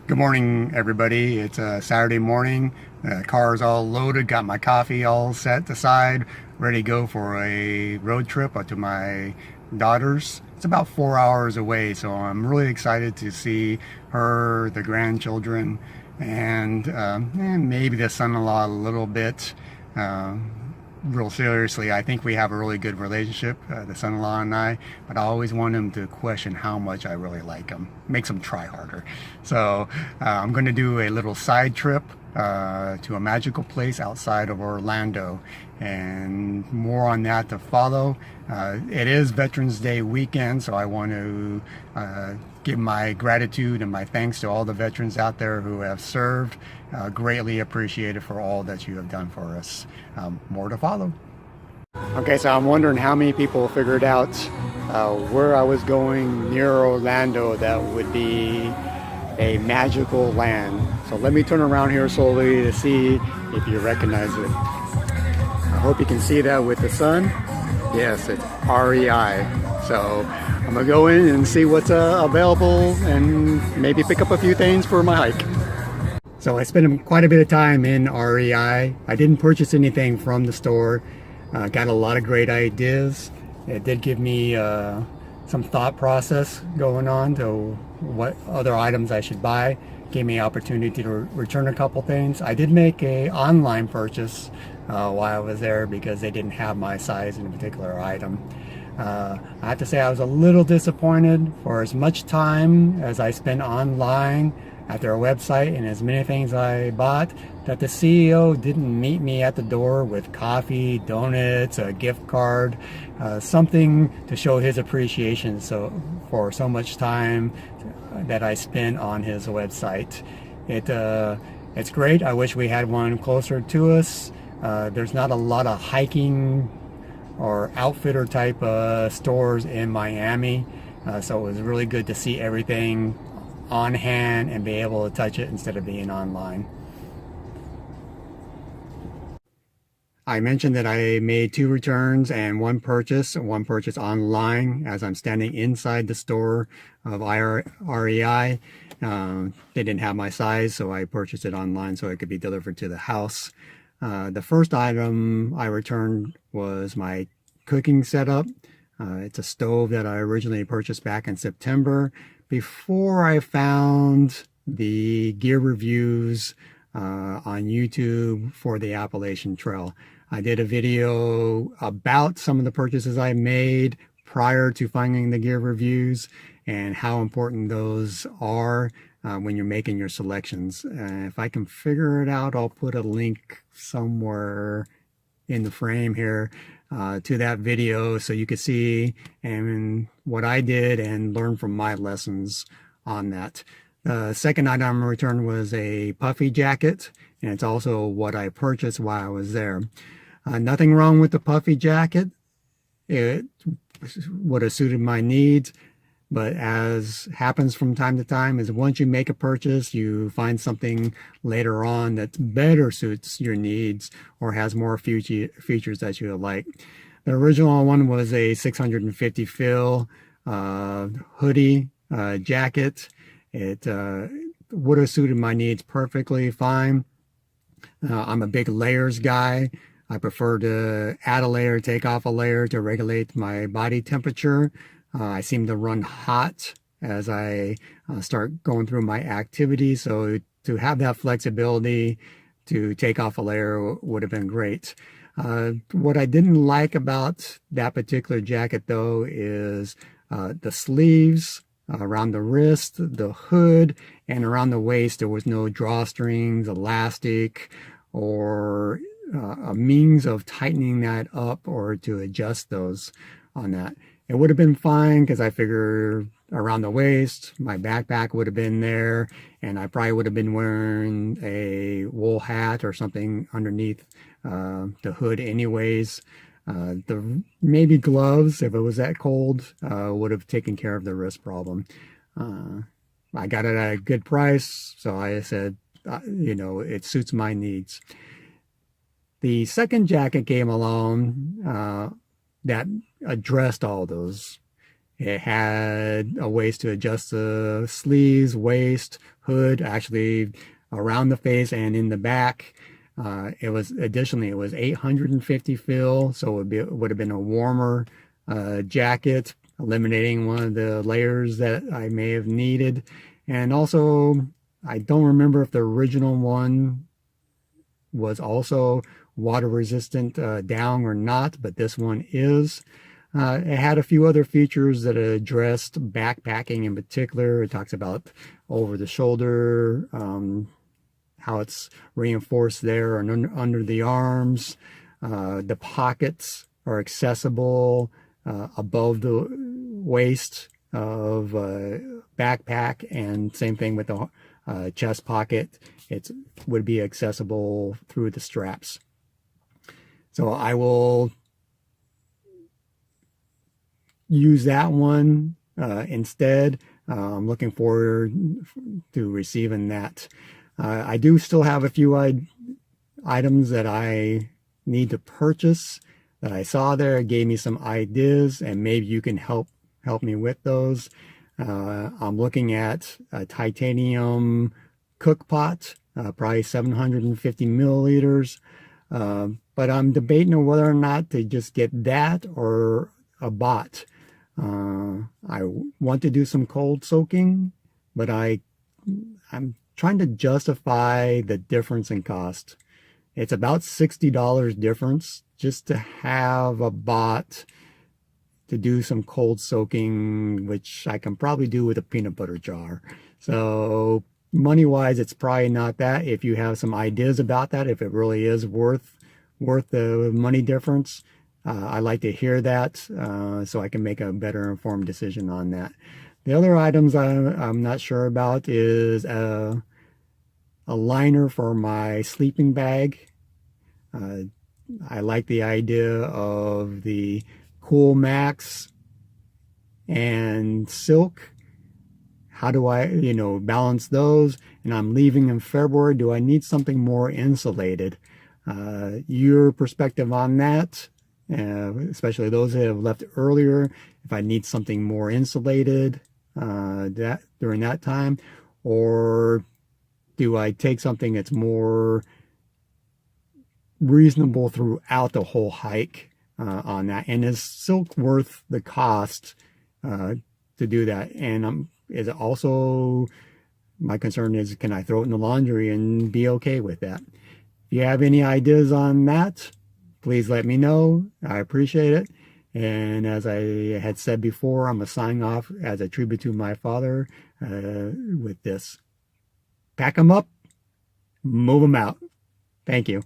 Good morning, everybody. It's a Saturday morning. The car is all loaded, got my coffee all set aside, ready to go for a road trip to my daughter's. It's about 4 hours away, so I'm really excited to see her, the grandchildren, and maybe the son-in-law a little bit. Real seriously, I think we have a really good relationship, the son-in-law and I, but I always want him to question how much I really like him. Makes him try harder. So I'm going to do a little side trip to a magical place outside of Orlando, and more on that to follow. It is Veterans Day weekend, so I want to give my gratitude and my thanks to all the veterans out there who have served. Greatly appreciated for all that you have done for us. More to follow. Okay, so I'm wondering how many people figured out where I was going near Orlando that would be a magical land. So let me turn around here slowly to see if you recognize it. I hope you can see that with the sun. Yes, it's REI. So I'm gonna go in and see what's available and maybe pick up a few things for my hike. So I spent quite a bit of time in REI. I didn't purchase anything from the store. Got a lot of great ideas. It did give me some thought process going on to what other items I should buy. Gave me an opportunity to return a couple things. I did make a online purchase while I was there because they didn't have my size in a particular item. I have to say I was a little disappointed for as much time as I spent online at their website and as many things I bought, that the CEO didn't meet me at the door with coffee, donuts, a gift card, something to show his appreciation for so much time that I spent on his website. It's great. I wish we had one closer to us. There's not a lot of hiking or outfitter type stores in Miami, so it was really good to see everything on hand and be able to touch it instead of being online. I mentioned that I made 2 returns and one purchase online as I'm standing inside the store of REI. They didn't have my size, so I purchased it online so it could be delivered to the house. The first item I returned was my cooking setup. It's a stove that I originally purchased back in September before I found the gear reviews on YouTube for the Appalachian Trail. I did a video about some of the purchases I made prior to finding the gear reviews and how important those are when you're making your selections. If I can figure it out, I'll put a link somewhere in the frame here to that video so you could see and what I did and learn from my lessons on that. The second item I returned was a puffy jacket, and it's also what I purchased while I was there. Nothing wrong with the puffy jacket. It would have suited my needs, but as happens from time to time is once you make a purchase, you find something later on that better suits your needs or has more features that you like. The original one was a 650 fill hoodie jacket. It would have suited my needs perfectly fine. I'm a big layers guy. I prefer to add a layer, take off a layer to regulate my body temperature. I seem to run hot as I start going through my activities, so to have that flexibility to take off a layer would have been great. What I didn't like about that particular jacket though is the sleeves around the wrist, the hood, and around the waist. There was no drawstrings, elastic, or a means of tightening that up or to adjust those on that. It would have been fine because I figure around the waist, my backpack would have been there, and I probably would have been wearing a wool hat or something underneath the hood anyways. Maybe gloves, if it was that cold, would have taken care of the wrist problem. I got it at a good price, so I said, it suits my needs. The second jacket came along that addressed all those It had a ways to adjust the sleeves, waist, hood, actually around the face and in the back. It was 850 fill, so it would have been a warmer jacket, eliminating one of the layers that I may have needed. And also, I don't remember if the original one was also water resistant down or not, but this one is. It had a few other features that addressed backpacking in particular. It talks about over the shoulder, how it's reinforced there and under the arms. The pockets are accessible above the waist of backpack, and same thing with the chest pocket. It would be accessible through the straps. So I will use that one instead. I'm looking forward to receiving that. I do still have a few items that I need to purchase that I saw there. It gave me some ideas, and maybe you can help me with those. I'm looking at a titanium cook pot, probably 750 milliliters. But I'm debating whether or not to just get that or a bot. I want to do some cold soaking, but I'm trying to justify the difference in cost. It's about $60 difference just to have a bot to do some cold soaking, which I can probably do with a peanut butter jar. So money-wise, it's probably not that. If you have some ideas about that, if it really is worth the money difference, I like to hear that so I can make a better informed decision on that. The other items I'm not sure about is a liner for my sleeping bag. I like the idea of the Cool Max and Silk. How do I, balance those? And I'm leaving in February. Do I need something more insulated? Your perspective on that, especially those that have left earlier, if I need something more insulated during that time, or do I take something that's more reasonable throughout the whole hike on that? And is Silk worth the cost to do that? And is it also, my concern is, can I throw it in the laundry and be okay with that? If you have any ideas on that, please let me know. I appreciate it. And as I had said before, I'm going to sign off as a tribute to my father with this. Pack them up, move them out. Thank you.